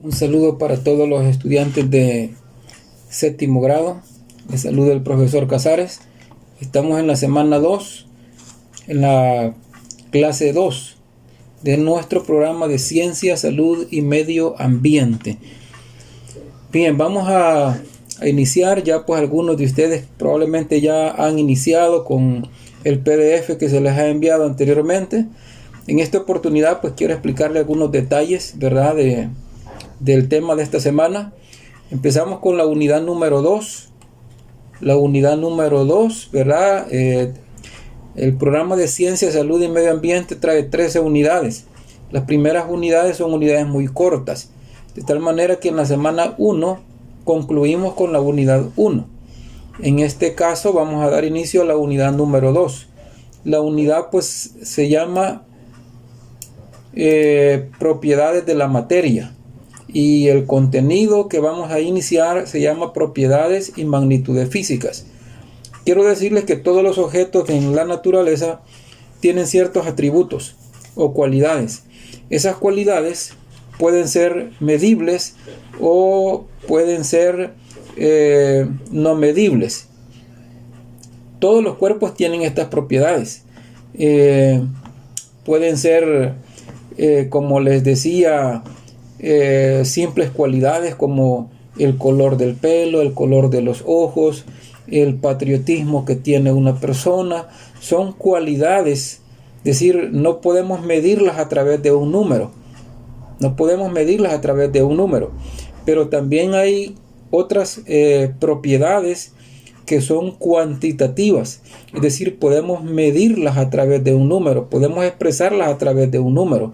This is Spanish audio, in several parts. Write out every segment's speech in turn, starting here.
Un saludo para todos los estudiantes de séptimo grado. Les saluda el profesor Casares. Estamos en la semana 2, en la clase 2 de nuestro programa de Ciencia, Salud y Medio Ambiente. Bien, vamos a iniciar. Ya pues algunos de ustedes probablemente ya han iniciado con el PDF que se les ha enviado anteriormente. En esta oportunidad pues quiero explicarle algunos detalles, ¿verdad?, del tema de esta semana. Empezamos con la unidad número 2. La unidad número 2, ¿verdad? El programa de Ciencia, Salud y Medio Ambiente trae 13 unidades. Las primeras unidades son unidades muy cortas, de tal manera que en la semana 1 concluimos con la unidad 1. En este caso vamos a dar inicio a la unidad número 2. La unidad pues se llama propiedades de la materia, y el contenido que vamos a iniciar se llama propiedades y magnitudes físicas. Quiero decirles que todos los objetos en la naturaleza tienen ciertos atributos o cualidades. Esas cualidades pueden ser medibles o pueden ser no medibles. Todos los cuerpos tienen estas propiedades. Pueden ser, como les decía, simples cualidades como el color del pelo, el color de los ojos, el patriotismo que tiene una persona. Son cualidades, es decir, no podemos medirlas a través de un número. No podemos medirlas a través de un número. Pero también hay otras propiedades que son cuantitativas, es decir, podemos medirlas a través de un número, podemos expresarlas a través de un número.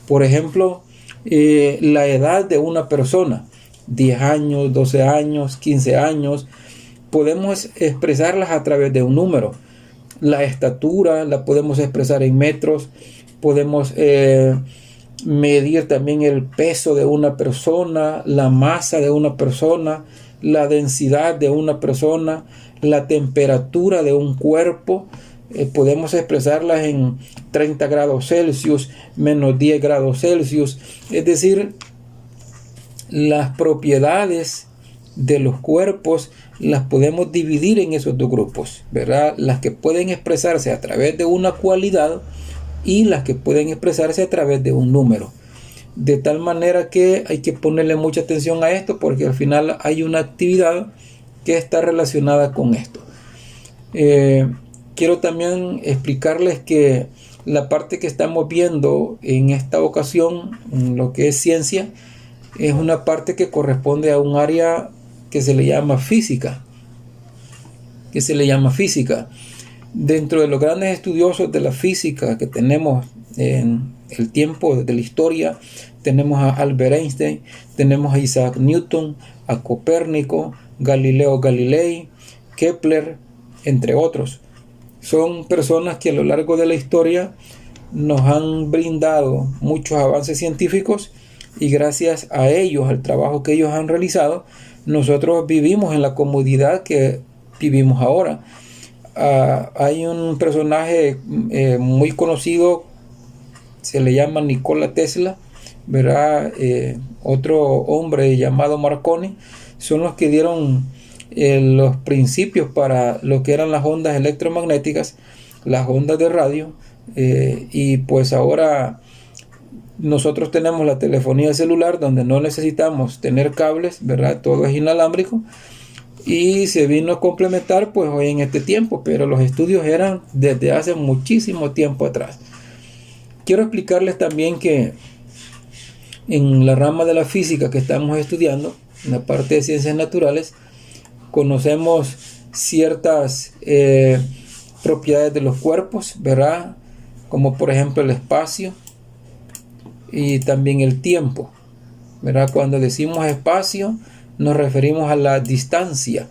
Por ejemplo, la edad de una persona, 10 años, 12 años, 15 años, podemos expresarlas a través de un número. La estatura la podemos expresar en metros, podemos medir también el peso de una persona, la masa de una persona, la densidad de una persona, la temperatura de un cuerpo. Podemos expresarlas en 30 grados Celsius, menos 10 grados Celsius. Es decir, las propiedades de los cuerpos las podemos dividir en esos dos grupos, ¿verdad? Las que pueden expresarse a través de una cualidad y las que pueden expresarse a través de un número. De tal manera que hay que ponerle mucha atención a esto, porque al final hay una actividad que está relacionada con esto. Quiero también explicarles que la parte que estamos viendo en esta ocasión, en lo que es ciencia, es una parte que corresponde a un área que se le llama física. Dentro de los grandes estudiosos de la física que tenemos en el tiempo de la historia, tenemos a Albert Einstein, tenemos a Isaac Newton, a Copérnico, Galileo Galilei, Kepler, entre otros. Son personas que a lo largo de la historia nos han brindado muchos avances científicos, y gracias a ellos, al trabajo que ellos han realizado, nosotros vivimos en la comodidad que vivimos ahora. Hay un personaje muy conocido, se le llama Nikola Tesla, ¿verdad? Otro hombre llamado Marconi, son los que dieron los principios para lo que eran las ondas electromagnéticas, las ondas de radio, y pues ahora nosotros tenemos la telefonía celular, donde no necesitamos tener cables, ¿verdad? Todo es inalámbrico, y se vino a complementar pues hoy en este tiempo, pero los estudios eran desde hace muchísimo tiempo atrás. Quiero explicarles también que en la rama de la física que estamos estudiando, en la parte de ciencias naturales, conocemos ciertas propiedades de los cuerpos, ¿verdad? Como por ejemplo el espacio y también el tiempo, ¿verdad? Cuando decimos espacio nos referimos a la distancia,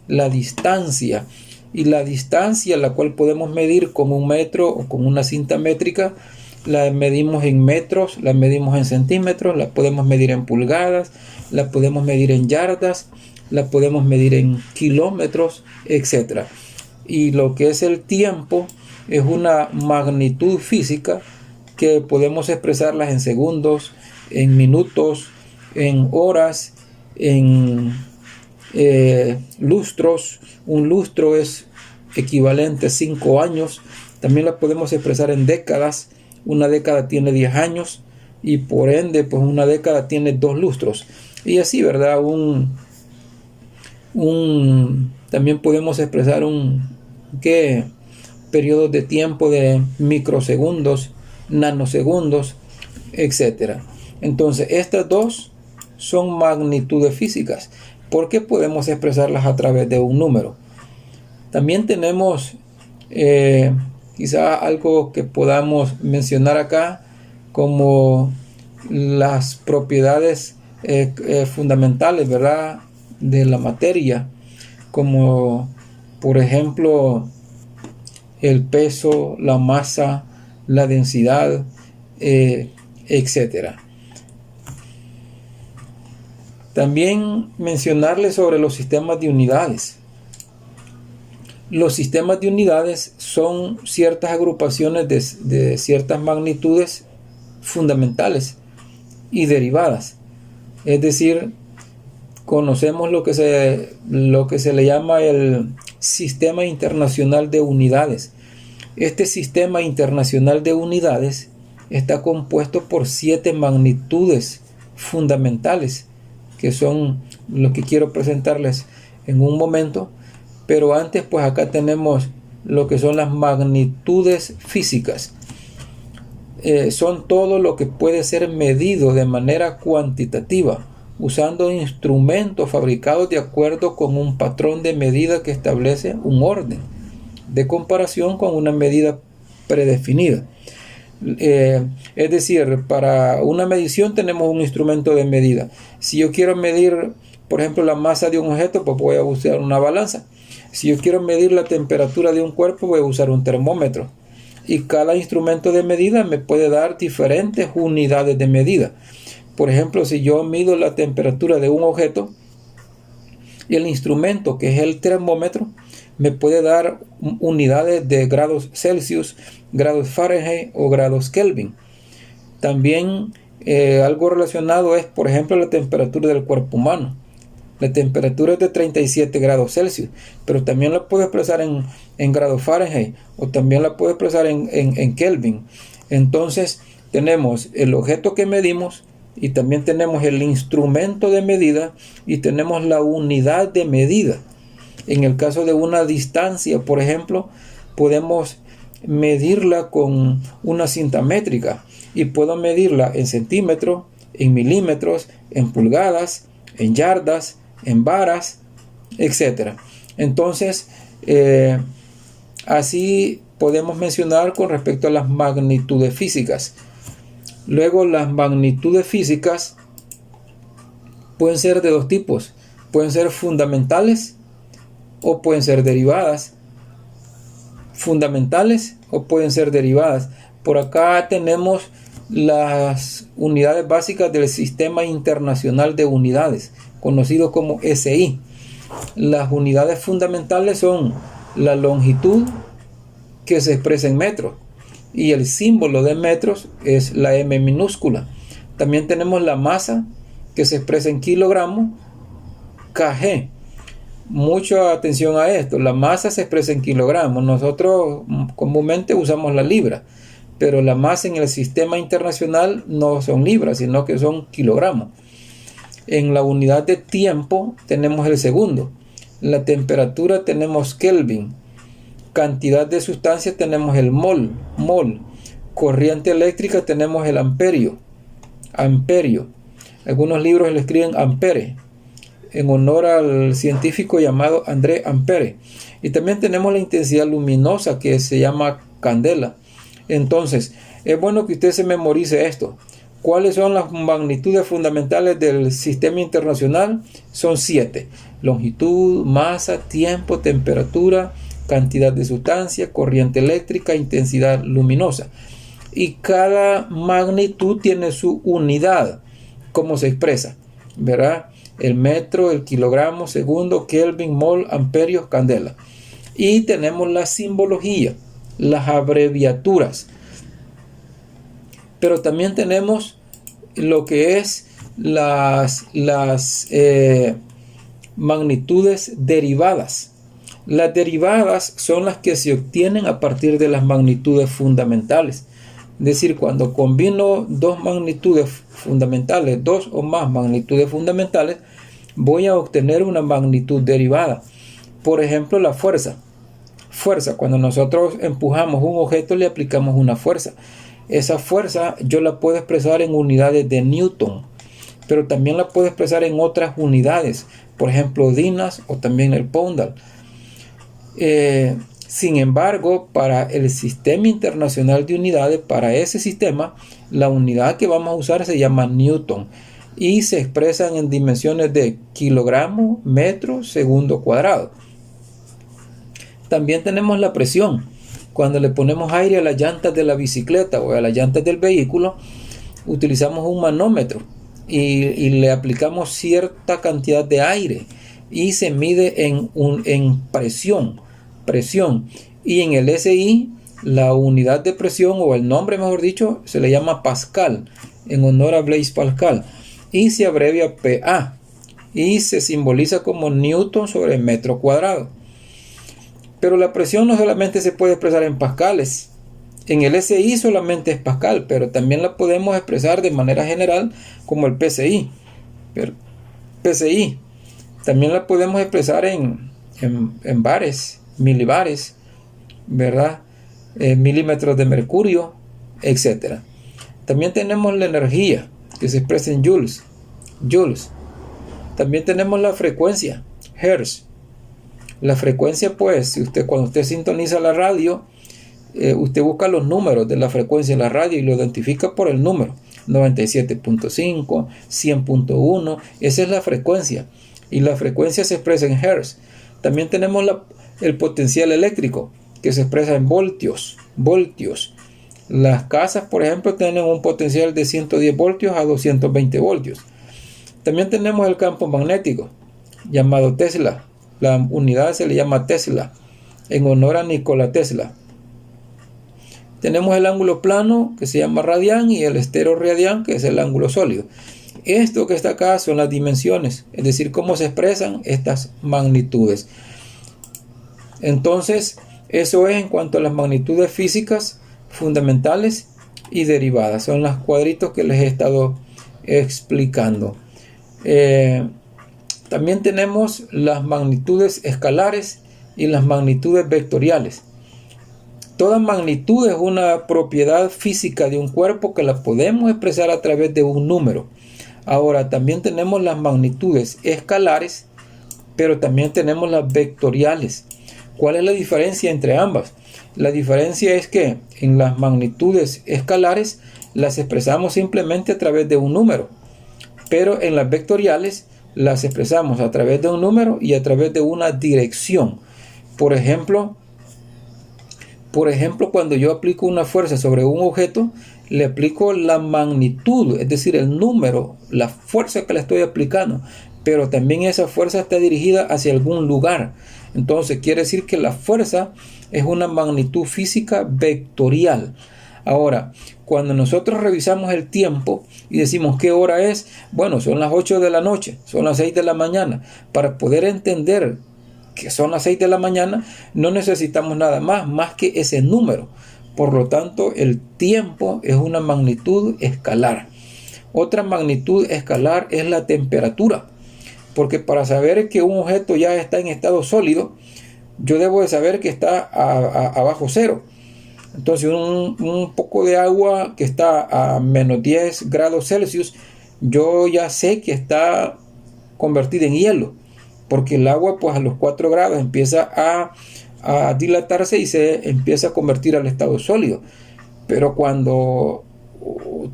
y la distancia la cual podemos medir con un metro o con una cinta métrica, la medimos en metros, la medimos en centímetros, la podemos medir en pulgadas, la podemos medir en yardas, la podemos medir en kilómetros, etc. Y lo que es el tiempo es una magnitud física que podemos expresarlas en segundos, en minutos, en horas, en lustros. Un lustro es equivalente a 5 años. También la podemos expresar en décadas. Una década tiene 10 años y por ende pues una década tiene 2 lustros. Y así, ¿verdad? También podemos expresar periodos de tiempo de microsegundos, nanosegundos, etcétera. Entonces estas dos son magnitudes físicas porque podemos expresarlas a través de un número. También tenemos quizá algo que podamos mencionar acá como las propiedades fundamentales, ¿verdad?, de la materia, como por ejemplo el peso, la masa, la densidad, etcétera. También mencionarles sobre los sistemas de unidades. Los sistemas de unidades son ciertas agrupaciones de ciertas magnitudes fundamentales y derivadas. Es decir, conocemos lo que se le llama el Sistema Internacional de Unidades. Este Sistema Internacional de Unidades está compuesto por 7 magnitudes fundamentales, que son lo que quiero presentarles en un momento. Pero antes, pues acá tenemos lo que son las magnitudes físicas. Son todo lo que puede ser medido de manera cuantitativa, usando instrumentos fabricados de acuerdo con un patrón de medida que establece un orden de comparación con una medida predefinida. Es decir, para una medición tenemos un instrumento de medida. Si yo quiero medir, por ejemplo, la masa de un objeto, pues voy a usar una balanza. Si yo quiero medir la temperatura de un cuerpo, voy a usar un termómetro. Y cada instrumento de medida me puede dar diferentes unidades de medida. Por ejemplo, si yo mido la temperatura de un objeto, el instrumento, que es el termómetro, me puede dar unidades de grados Celsius, grados Fahrenheit o grados Kelvin. También algo relacionado es, por ejemplo, la temperatura del cuerpo humano. La temperatura es de 37 grados Celsius, pero también la puedo expresar en grados Fahrenheit o también la puedo expresar en Kelvin. Entonces tenemos el objeto que medimos y también tenemos el instrumento de medida y tenemos la unidad de medida. En el caso de una distancia, por ejemplo, podemos medirla con una cinta métrica y puedo medirla en centímetros, en milímetros, en pulgadas, en yardas, en varas, etc. Entonces, así podemos mencionar con respecto a las magnitudes físicas. Luego, las magnitudes físicas pueden ser de dos tipos. Pueden ser fundamentales o pueden ser derivadas. Fundamentales o pueden ser derivadas. Por acá tenemos las unidades básicas del Sistema Internacional de Unidades, conocido como SI. Las unidades fundamentales son la longitud, que se expresa en metros, y el símbolo de metros es la M minúscula. También tenemos la masa, que se expresa en kilogramos, kg. Mucha atención a esto. La masa se expresa en kilogramos. Nosotros comúnmente usamos la libra, pero la masa en el sistema internacional no son libras, sino que son kilogramos. En la unidad de tiempo tenemos el segundo. La temperatura tenemos Kelvin. Cantidad de sustancia tenemos el mol. Corriente eléctrica tenemos el amperio. Algunos libros le escriben ampere, en honor al científico llamado André Ampere. Y también tenemos la intensidad luminosa, que se llama candela. Entonces, es bueno que usted se memorice esto. ¿Cuáles son las magnitudes fundamentales del sistema internacional? Son 7. Longitud, masa, tiempo, temperatura, cantidad de sustancia, corriente eléctrica, intensidad luminosa. Y cada magnitud tiene su unidad, cómo se expresa, ¿verdad? El metro, el kilogramo, segundo, Kelvin, mol, amperios, candela. Y tenemos la simbología, las abreviaturas. Pero también tenemos lo que es las magnitudes derivadas. Las derivadas son las que se obtienen a partir de las magnitudes fundamentales. Es decir, cuando combino dos magnitudes fundamentales, dos o más magnitudes fundamentales, voy a obtener una magnitud derivada. Por ejemplo, la fuerza. Cuando nosotros empujamos un objeto, le aplicamos una fuerza. Esa fuerza yo la puedo expresar en unidades de Newton, pero también la puedo expresar en otras unidades, por ejemplo, dinas o también el poundal. Sin embargo, para el sistema internacional de unidades, para ese sistema, la unidad que vamos a usar se llama Newton y se expresan en dimensiones de kilogramo, metro, segundo cuadrado. También tenemos la presión. Cuando le ponemos aire a las llantas de la bicicleta o a las llantas del vehículo, utilizamos un manómetro y le aplicamos cierta cantidad de aire y se mide en presión. Y en el SI, la unidad de presión, o el nombre mejor dicho, se le llama Pascal, en honor a Blaise Pascal, y se abrevia PA y se simboliza como Newton sobre metro cuadrado. Pero la presión no solamente se puede expresar en pascales. En el SI solamente es pascal, pero también la podemos expresar de manera general como el PSI. También la podemos expresar en bares, milibares, ¿verdad? Milímetros de mercurio, etc. También tenemos la energía, que se expresa en joules. También tenemos la frecuencia, hertz. La frecuencia, pues, cuando usted sintoniza la radio, usted busca los números de la frecuencia de la radio y lo identifica por el número. 97.5, 100.1, esa es la frecuencia. Y la frecuencia se expresa en hertz. También tenemos el potencial eléctrico, que se expresa en voltios. Las casas, por ejemplo, tienen un potencial de 110 voltios a 220 voltios. También tenemos el campo magnético, llamado Tesla. La unidad se le llama Tesla, en honor a Nikola Tesla. Tenemos el ángulo plano, que se llama radián, y el estero-radián, que es el ángulo sólido. Esto que está acá son las dimensiones, es decir, cómo se expresan estas magnitudes. Entonces, eso es en cuanto a las magnitudes físicas fundamentales y derivadas. Son los cuadritos que les he estado explicando. También tenemos las magnitudes escalares y las magnitudes vectoriales. Toda magnitud es una propiedad física de un cuerpo que la podemos expresar a través de un número. Ahora, también tenemos las magnitudes escalares, pero también tenemos las vectoriales. ¿Cuál es la diferencia entre ambas? La diferencia es que en las magnitudes escalares las expresamos simplemente a través de un número, pero en las vectoriales las expresamos a través de un número y a través de una dirección. Por ejemplo, cuando yo aplico una fuerza sobre un objeto, le aplico la magnitud, es decir, el número, la fuerza que le estoy aplicando, pero también esa fuerza está dirigida hacia algún lugar. Entonces quiere decir que la fuerza es una magnitud física vectorial. Ahora, cuando nosotros revisamos el tiempo y decimos qué hora es, bueno, son las 8 de la noche, son las 6 de la mañana. Para poder entender que son las 6 de la mañana, no necesitamos nada más que ese número. Por lo tanto, el tiempo es una magnitud escalar. Otra magnitud escalar es la temperatura, porque para saber que un objeto ya está en estado sólido, yo debo de saber que está abajo cero. Entonces un poco de agua que está a menos 10 grados Celsius, yo ya sé que está convertida en hielo, porque el agua pues a los 4 grados empieza a dilatarse y se empieza a convertir al estado sólido. Pero cuando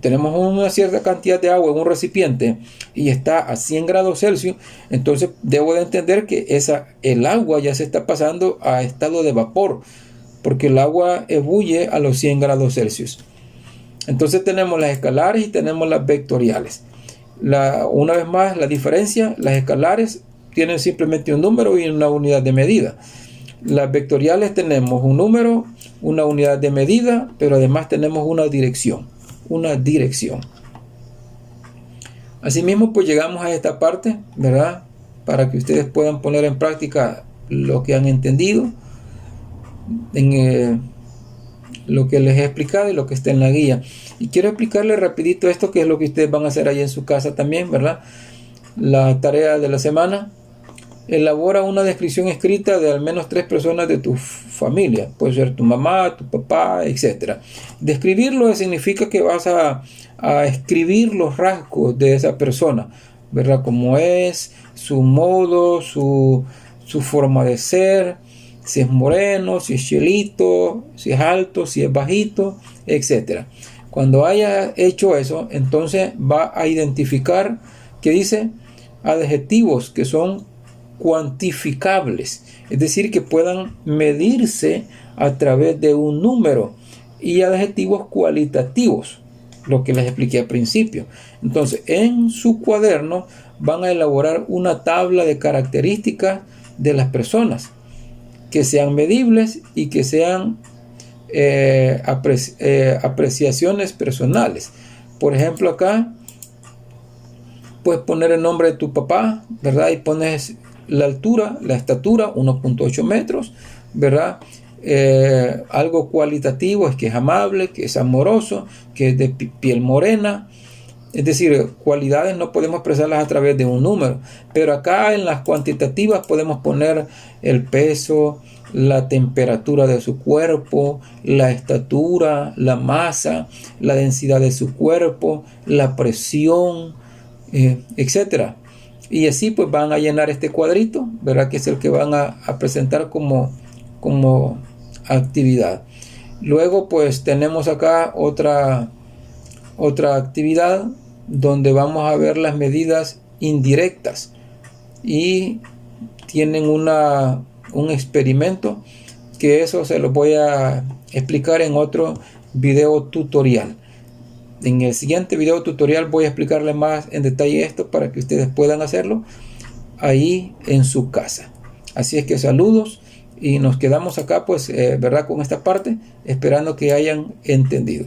tenemos una cierta cantidad de agua en un recipiente y está a 100 grados Celsius, entonces debo de entender que el agua ya se está pasando a estado de vapor, porque el agua ebulle a los 100 grados Celsius. Entonces tenemos las escalares y tenemos las vectoriales. Una vez más, la diferencia: las escalares tienen simplemente un número y una unidad de medida. Las vectoriales tenemos un número, una unidad de medida, pero además tenemos una dirección. Asimismo, pues llegamos a esta parte, ¿verdad? Para que ustedes puedan poner en práctica lo que han entendido en lo que les he explicado y lo que está en la guía. Y quiero explicarles rapidito esto, que es lo que ustedes van a hacer ahí en su casa también, ¿verdad? La tarea de la semana: elabora una descripción escrita de al menos 3 personas de tu familia. Puede ser tu mamá, tu papá, etc. Describirlo significa que vas a escribir los rasgos de esa persona, ¿verdad? Como es, su modo, su forma de ser, si es moreno, si es chelito, si es alto, si es bajito, etc. Cuando haya hecho eso, entonces va a identificar, que dice, adjetivos que son cuantificables, es decir, que puedan medirse a través de un número, y adjetivos cualitativos, lo que les expliqué al principio. Entonces, en su cuaderno van a elaborar una tabla de características de las personas que sean medibles y que sean apreciaciones personales. Por ejemplo, acá puedes poner el nombre de tu papá, ¿verdad? Y pones la altura, la estatura, 1.8 metros, ¿verdad? Algo cualitativo es que es amable, que es amoroso, que es de piel morena. Es decir, cualidades no podemos expresarlas a través de un número, pero acá en las cuantitativas podemos poner el peso, la temperatura de su cuerpo, la estatura, la masa, la densidad de su cuerpo, la presión, etcétera. Y así pues van a llenar este cuadrito, ¿verdad? Que es el que van a presentar como actividad. Luego pues tenemos acá otra actividad donde vamos a ver las medidas indirectas, y tienen un experimento que eso se lo voy a explicar en otro video tutorial. En el siguiente video tutorial voy a explicarles más en detalle esto para que ustedes puedan hacerlo ahí en su casa. Así es que saludos, y nos quedamos acá pues, ¿verdad? Con esta parte, esperando que hayan entendido.